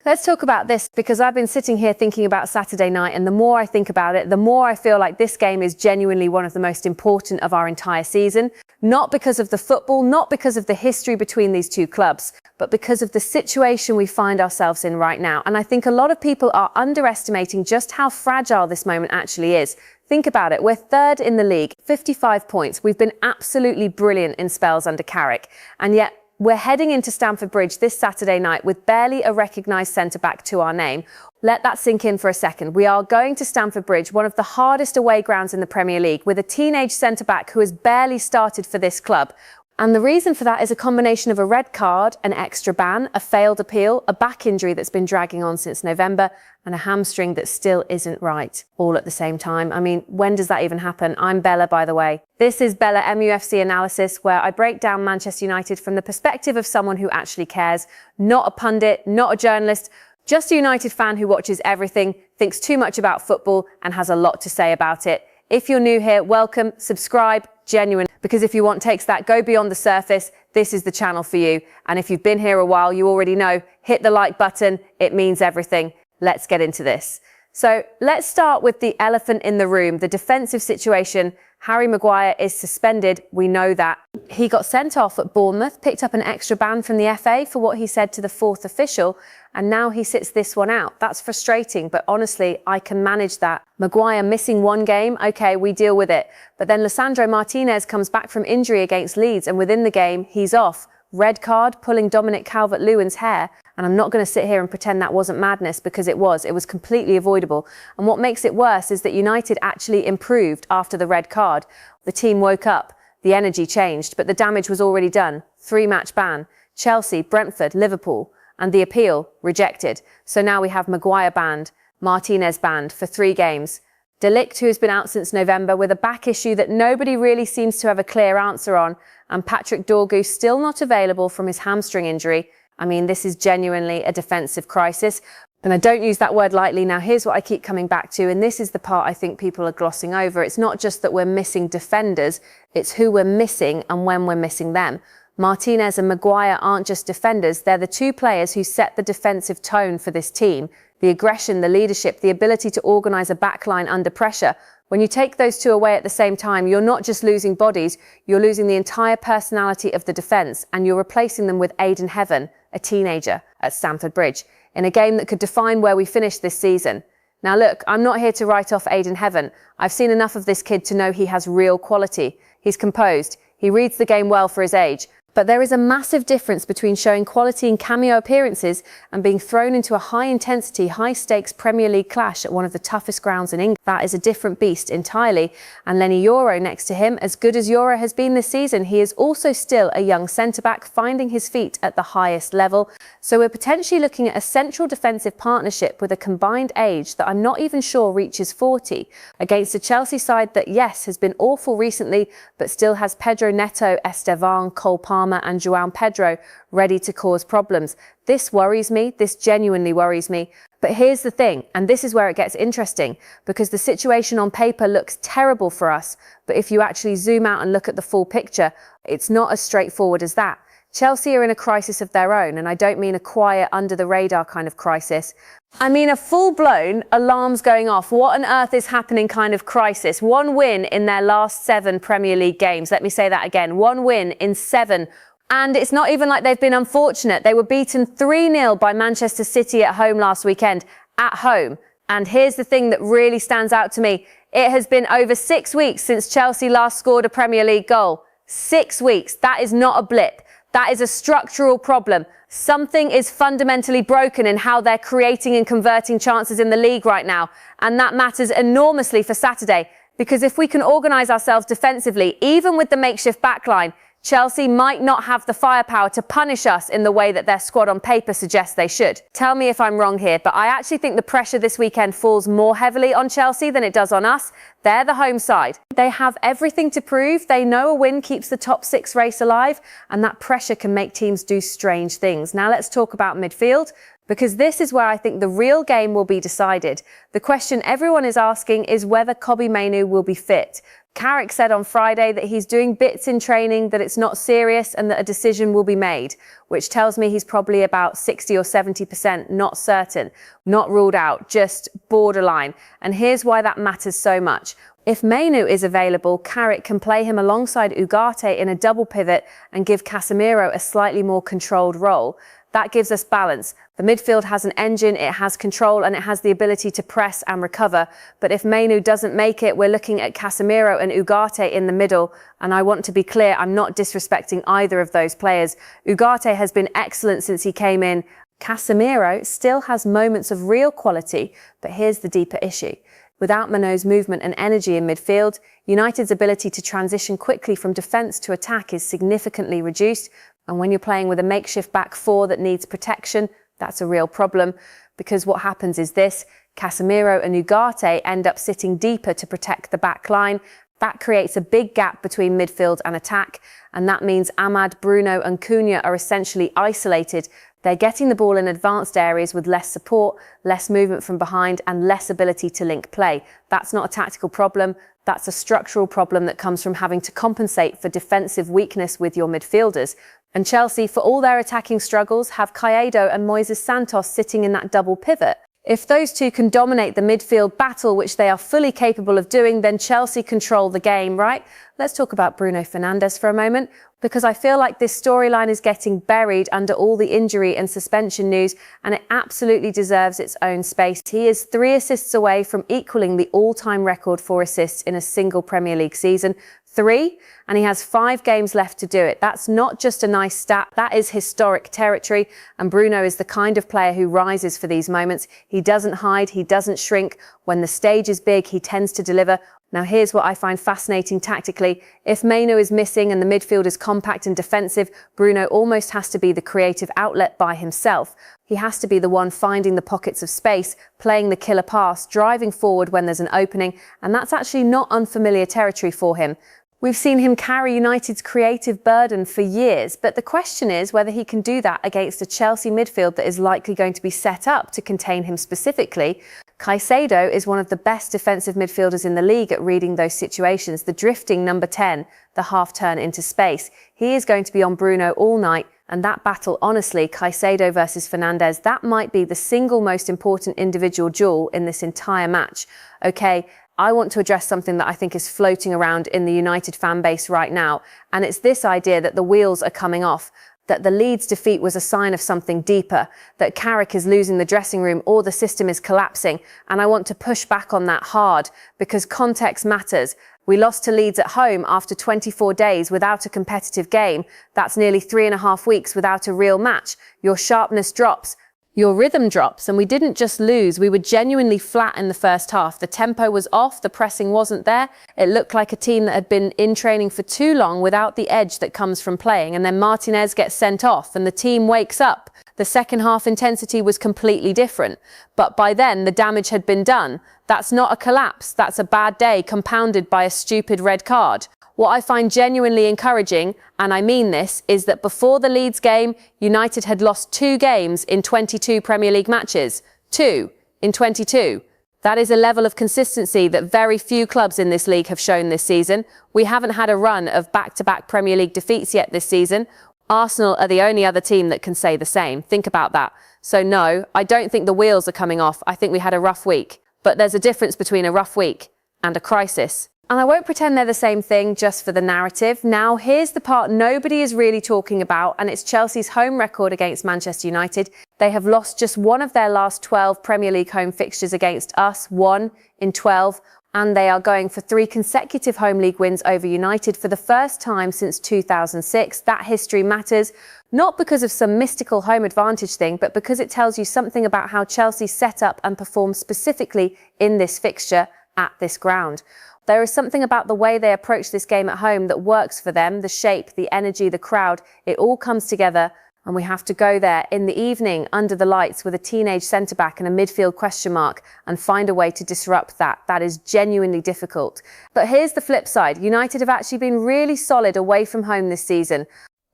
Let's talk about this, because I've been sitting here thinking about Saturday night, and the more I think about it, the more I feel like this game is genuinely one of the most important of our entire season. Not because of the football, not because of the history between these two clubs, but because of the situation we find ourselves in right now. And I think a lot of people are underestimating just how fragile this moment actually is. Think about it. We're third in the league, 55 points. We've been absolutely brilliant in spells under Carrick, and yet we're heading into Stamford Bridge this Saturday night with barely a recognised centre-back to our name. Let that sink in for a second. We are going to Stamford Bridge, one of the hardest away grounds in the Premier League, with a teenage centre-back who has barely started for this club. And the reason for that is a combination of a red card, an extra ban, a failed appeal, a back injury that's been dragging on since November, and a hamstring that still isn't right, all at the same time. I mean, when does that even happen? I'm Bella, by the way. This is Bella Mufc Analysis, where I break down Manchester United from the perspective of someone who actually cares, not a pundit, not a journalist, just a United fan who watches everything, thinks too much about football, and has a lot to say about it. If you're new here, welcome, subscribe, genuine, because if you want takes that go beyond the surface, this is the channel for you. And if you've been here a while, you already know, hit the like button, it means everything. Let's get into this. So let's start with the elephant in the room, the defensive situation. Harry Maguire is suspended, we know that. He got sent off at Bournemouth, picked up an extra ban from the FA for what he said to the fourth official, and now he sits this one out. That's frustrating, but honestly, I can manage that. Maguire missing one game, okay, we deal with it. But then Lisandro Martinez comes back from injury against Leeds, and within the game, he's off. Red card, pulling Dominic Calvert-Lewin's hair. And I'm not going to sit here and pretend that wasn't madness, because it was. It was completely avoidable. And what makes it worse is that United actually improved after the red card. The team woke up, the energy changed, but the damage was already done. 3-match ban. Chelsea, Brentford, Liverpool, and the appeal rejected. So now we have Maguire banned, Martinez banned for 3 games. De Ligt, who has been out since November with a back issue that nobody really seems to have a clear answer on, and Patrick Dorgu still not available from his hamstring injury. I mean, this is genuinely a defensive crisis. And I don't use that word lightly. Now, here's what I keep coming back to, and this is the part I think people are glossing over. It's not just that we're missing defenders, it's who we're missing and when we're missing them. Martinez and Maguire aren't just defenders, they're the two players who set the defensive tone for this team. The aggression, the leadership, the ability to organise a backline under pressure. When you take those two away at the same time, you're not just losing bodies, you're losing the entire personality of the defence, and you're replacing them with Aiden Heaven, a teenager, at Stamford Bridge, in a game that could define where we finish this season. Now look, I'm not here to write off Aiden Heaven. I've seen enough of this kid to know he has real quality. He's composed, he reads the game well for his age. But there is a massive difference between showing quality in cameo appearances and being thrown into a high-intensity, high-stakes Premier League clash at one of the toughest grounds in England. That is a different beast entirely. And Lenny Yoro next to him, as good as Yoro has been this season, he is also still a young centre-back finding his feet at the highest level. So we're potentially looking at a central defensive partnership with a combined age that I'm not even sure reaches 40, against a Chelsea side that, yes, has been awful recently, but still has Pedro Neto, Estevan, Cole Palmer, and João Pedro ready to cause problems. This worries me. This genuinely worries me. But here's the thing, and this is where it gets interesting, because the situation on paper looks terrible for us, but if you actually zoom out and look at the full picture, it's not as straightforward as that. Chelsea are in a crisis of their own, and I don't mean a quiet, under-the-radar kind of crisis. I mean a full-blown alarms going off, what on earth is happening kind of crisis. 1 win in their last 7 Premier League games. Let me say that again. 1 win in 7. And it's not even like they've been unfortunate. They were beaten 3-0 by Manchester City at home last weekend, at home. And here's the thing that really stands out to me. It has been over 6 weeks since Chelsea last scored a Premier League goal. 6 weeks. That is not a blip. That is a structural problem. Something is fundamentally broken in how they're creating and converting chances in the league right now. And that matters enormously for Saturday, because if we can organise ourselves defensively, even with the makeshift backline, Chelsea might not have the firepower to punish us in the way that their squad on paper suggests they should. Tell me if I'm wrong here, but I actually think the pressure this weekend falls more heavily on Chelsea than it does on us. They're the home side. They have everything to prove. They know a win keeps the top 6 race alive, and that pressure can make teams do strange things. Now let's talk about midfield. Because this is where I think the real game will be decided. The question everyone is asking is whether Kobbie Mainoo will be fit. Carrick said on Friday that he's doing bits in training, that it's not serious and that a decision will be made, which tells me he's probably about 60 or 70% not certain, not ruled out, just borderline. And here's why that matters so much. If Mainoo is available, Carrick can play him alongside Ugarte in a double pivot and give Casemiro a slightly more controlled role. That gives us balance. The midfield has an engine, it has control, and it has the ability to press and recover. But if Mainoo doesn't make it, we're looking at Casemiro and Ugarte in the middle. And I want to be clear, I'm not disrespecting either of those players. Ugarte has been excellent since he came in. Casemiro still has moments of real quality, but here's the deeper issue. Without Mainoo's movement and energy in midfield, United's ability to transition quickly from defence to attack is significantly reduced. And when you're playing with a makeshift back four that needs protection, that's a real problem, because what happens is this: Casemiro and Ugarte end up sitting deeper to protect the back line. That creates a big gap between midfield and attack, and that means Ahmad, Bruno and Cunha are essentially isolated. They're getting the ball in advanced areas with less support, less movement from behind and less ability to link play. That's not a tactical problem, that's a structural problem that comes from having to compensate for defensive weakness with your midfielders. And Chelsea, for all their attacking struggles, have Caicedo and Moises Santos sitting in that double pivot. If those two can dominate the midfield battle, which they are fully capable of doing, then Chelsea control the game, right? Let's talk about Bruno Fernandes for a moment, because I feel like this storyline is getting buried under all the injury and suspension news, and it absolutely deserves its own space. He is 3 assists away from equaling the all-time record for assists in a single Premier League season. 3, and he has 5 games left to do it. That's not just a nice stat, that is historic territory, and Bruno is the kind of player who rises for these moments. He doesn't hide, he doesn't shrink. When the stage is big, he tends to deliver. Now here's what I find fascinating tactically. If Mainoo is missing and the midfield is compact and defensive, Bruno almost has to be the creative outlet by himself. He has to be the one finding the pockets of space, playing the killer pass, driving forward when there's an opening, and that's actually not unfamiliar territory for him. We've seen him carry United's creative burden for years, but the question is whether he can do that against a Chelsea midfield that is likely going to be set up to contain him specifically. Caicedo is one of the best defensive midfielders in the league at reading those situations, the drifting number 10, the half-turn into space. He is going to be on Bruno all night, and that battle, honestly, Caicedo versus Fernandes, that might be the single most important individual duel in this entire match. Okay, I want to address something that I think is floating around in the United fan base right now, and it's this idea that the wheels are coming off, that the Leeds defeat was a sign of something deeper, that Carrick is losing the dressing room or the system is collapsing, and I want to push back on that hard, because context matters. We lost to Leeds at home after 24 days without a competitive game. That's nearly 3.5 weeks without a real match. Your sharpness drops. Your rhythm drops, and we didn't just lose, we were genuinely flat in the first half. The tempo was off, the pressing wasn't there. It looked like a team that had been in training for too long without the edge that comes from playing. And then Martinez gets sent off and the team wakes up. The second half intensity was completely different. But by then, the damage had been done. That's not a collapse, that's a bad day compounded by a stupid red card. What I find genuinely encouraging, and I mean this, is that before the Leeds game, United had lost 2 games in 22 Premier League matches. 2 in 22. That is a level of consistency that very few clubs in this league have shown this season. We haven't had a run of back-to-back Premier League defeats yet this season. Arsenal are the only other team that can say the same. Think about that. So no, I don't think the wheels are coming off. I think we had a rough week. But there's a difference between a rough week and a crisis. And I won't pretend they're the same thing just for the narrative. Now, here's the part nobody is really talking about, and it's Chelsea's home record against Manchester United. They have lost just one of their last 12 Premier League home fixtures against us, 1 in 12, and they are going for 3 consecutive home league wins over United for the first time since 2006. That history matters, not because of some mystical home advantage thing, but because it tells you something about how Chelsea set up and performed specifically in this fixture at this ground. There is something about the way they approach this game at home that works for them, the shape, the energy, the crowd, it all comes together, and we have to go there in the evening under the lights with a teenage centre-back and a midfield question mark and find a way to disrupt that. That is genuinely difficult. But here's the flip side. United have actually been really solid away from home this season.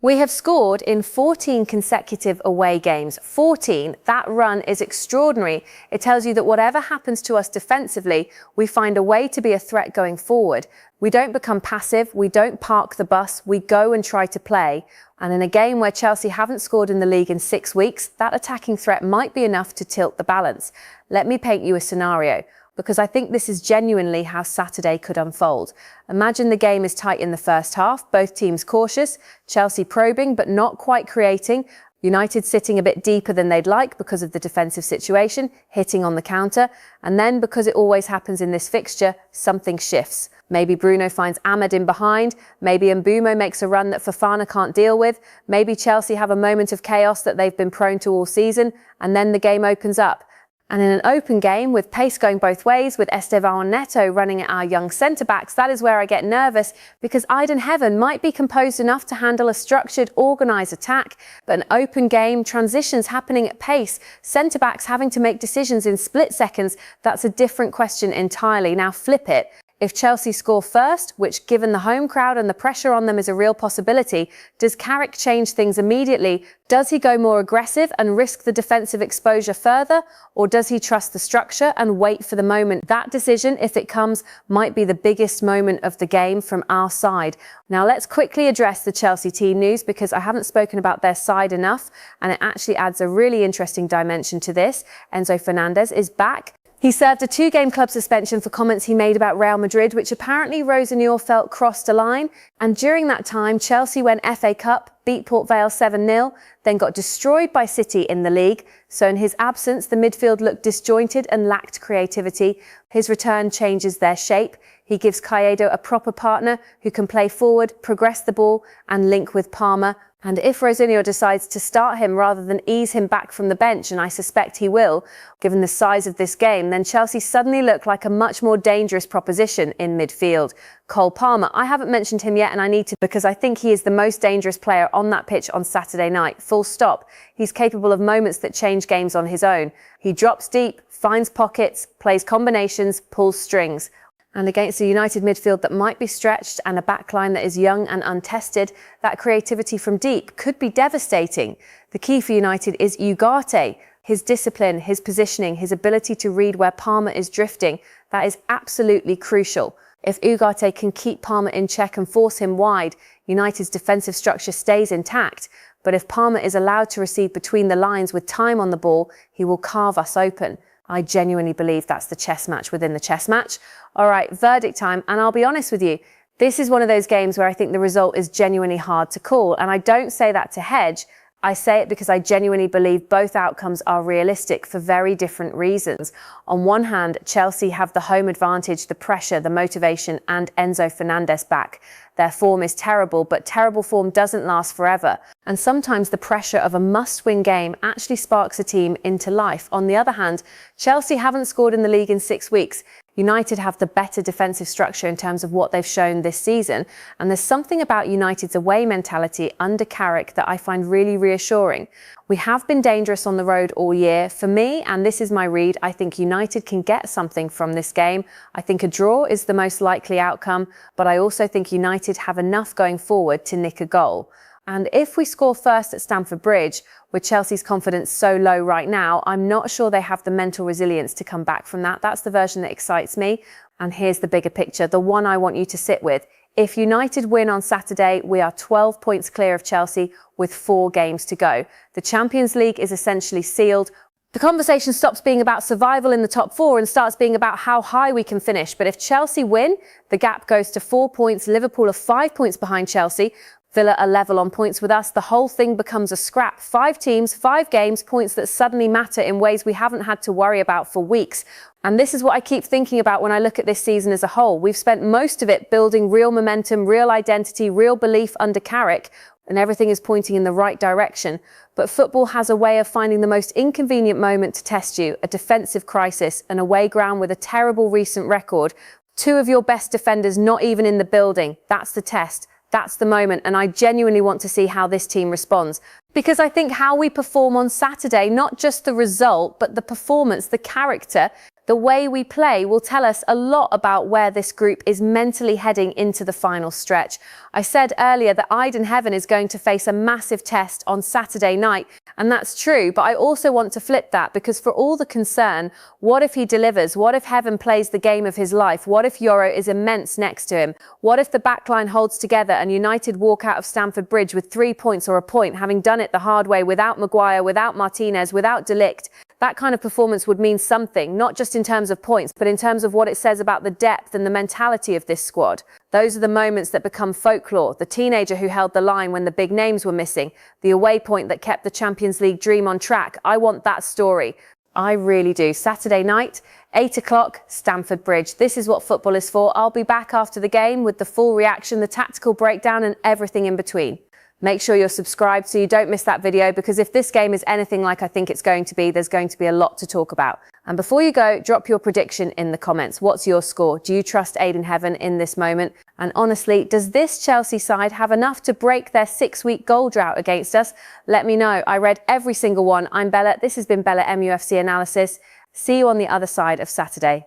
We have scored in 14 consecutive away games. 14. That run is extraordinary. It tells you that whatever happens to us defensively, we find a way to be a threat going forward. We don't become passive. We don't park the bus. We go and try to play. And in a game where Chelsea haven't scored in the league in 6 weeks, that attacking threat might be enough to tilt the balance. Let me paint you a scenario, because I think this is genuinely how Saturday could unfold. Imagine the game is tight in the first half, both teams cautious, Chelsea probing but not quite creating, United sitting a bit deeper than they'd like because of the defensive situation, hitting on the counter, and then, because it always happens in this fixture, something shifts. Maybe Bruno finds Ahmed in behind, maybe Mbeumo makes a run that Fofana can't deal with, maybe Chelsea have a moment of chaos that they've been prone to all season, and then the game opens up. And in an open game with pace going both ways, with Esteban and Neto running at our young centre-backs, that is where I get nervous, because Iden Heaven might be composed enough to handle a structured, organised attack, but an open game, transitions happening at pace, centre-backs having to make decisions in split seconds, that's a different question entirely. Now flip it. If Chelsea score first, which given the home crowd and the pressure on them is a real possibility, does Carrick change things immediately? Does he go more aggressive and risk the defensive exposure further? Or does he trust the structure and wait for the moment? That decision, if it comes, might be the biggest moment of the game from our side. Now let's quickly address the Chelsea team news, because I haven't spoken about their side enough, and it actually adds a really interesting dimension to this. Enzo Fernandez is back. He served a 2-game club suspension for comments he made about Real Madrid, which apparently Roseneur felt crossed a line. And during that time, Chelsea went FA Cup, beat Port Vale 7-0, then got destroyed by City in the league. So in his absence, the midfield looked disjointed and lacked creativity. His return changes their shape. He gives Caicedo a proper partner who can play forward, progress the ball, and link with Palmer. And if Roseneur decides to start him rather than ease him back from the bench, and I suspect he will, given the size of this game, then Chelsea suddenly look like a much more dangerous proposition in midfield. Cole Palmer, I haven't mentioned him yet, and I need to, because I think he is the most dangerous player on that pitch on Saturday night. Full stop. He's capable of moments that change games on his own. He drops deep, finds pockets, plays combinations, pulls strings. And against a United midfield that might be stretched and a backline that is young and untested, that creativity from deep could be devastating. The key for United is Ugarte. His discipline, his positioning, his ability to read where Palmer is drifting, that is absolutely crucial. If Ugarte can keep Palmer in check and force him wide, United's defensive structure stays intact. But if Palmer is allowed to receive between the lines with time on the ball, he will carve us open. I genuinely believe that's the chess match within the chess match. All right, verdict time. And I'll be honest with you, this is one of those games where I think the result is genuinely hard to call. And I don't say that to hedge. I say it because I genuinely believe both outcomes are realistic for very different reasons. On one hand, Chelsea have the home advantage, the pressure, the motivation, and Enzo Fernandez back. Their form is terrible, but terrible form doesn't last forever. And sometimes the pressure of a must-win game actually sparks a team into life. On the other hand, Chelsea haven't scored in the league in 6 weeks. United have the better defensive structure in terms of what they've shown this season. And there's something about United's away mentality under Carrick that I find really reassuring. We have been dangerous on the road all year. For me, and this is my read, I think United can get something from this game. I think a draw is the most likely outcome, but I also think United have enough going forward to nick a goal. And if we score first at Stamford Bridge, with Chelsea's confidence so low right now, I'm not sure they have the mental resilience to come back from that. That's the version that excites me. And here's the bigger picture, the one I want you to sit with. If United win on Saturday, we are 12 points clear of Chelsea with 4 games to go. The Champions League is essentially sealed. The conversation stops being about survival in the top 4 and starts being about how high we can finish. But if Chelsea win, the gap goes to 4 points. Liverpool are 5 points behind Chelsea. Villa are level on points with us. The whole thing becomes a scrap. 5 teams, 5 games, points that suddenly matter in ways we haven't had to worry about for weeks. And this is what I keep thinking about when I look at this season as a whole. We've spent most of it building real momentum, real identity, real belief under Carrick, and everything is pointing in the right direction. But football has a way of finding the most inconvenient moment to test you, a defensive crisis, an away ground with a terrible recent record. 2 of your best defenders not even in the building. That's the test. That's the moment, and I genuinely want to see how this team responds. Because I think how we perform on Saturday, not just the result, but the performance, the character, The way we play will tell us a lot about where this group is mentally heading into the final stretch. I said earlier that Eindhoven is going to face a massive test on Saturday night, and that's true, but I also want to flip that, because for all the concern, what if he delivers? What if Heaven plays the game of his life? What if Euro is immense next to him? What if the backline holds together and United walk out of Stamford Bridge with 3 points or a point, having done it the hard way without Maguire, without Martinez, without De Ligt? That kind of performance would mean something, not just in terms of points, but in terms of what it says about the depth and the mentality of this squad. Those are the moments that become folklore. The teenager who held the line when the big names were missing. The away point that kept the Champions League dream on track. I want that story. I really do. Saturday night, 8 o'clock, Stamford Bridge. This is what football is for. I'll be back after the game with the full reaction, the tactical breakdown and everything in between. Make sure you're subscribed so you don't miss that video, because if this game is anything like I think it's going to be, there's going to be a lot to talk about. And before you go, drop your prediction in the comments. What's your score? Do you trust Eindhoven in this moment? And honestly, does this Chelsea side have enough to break their 6-week goal drought against us? Let me know. I read every single one. I'm Bella. This has been Bella Mufc Analysis. See you on the other side of Saturday.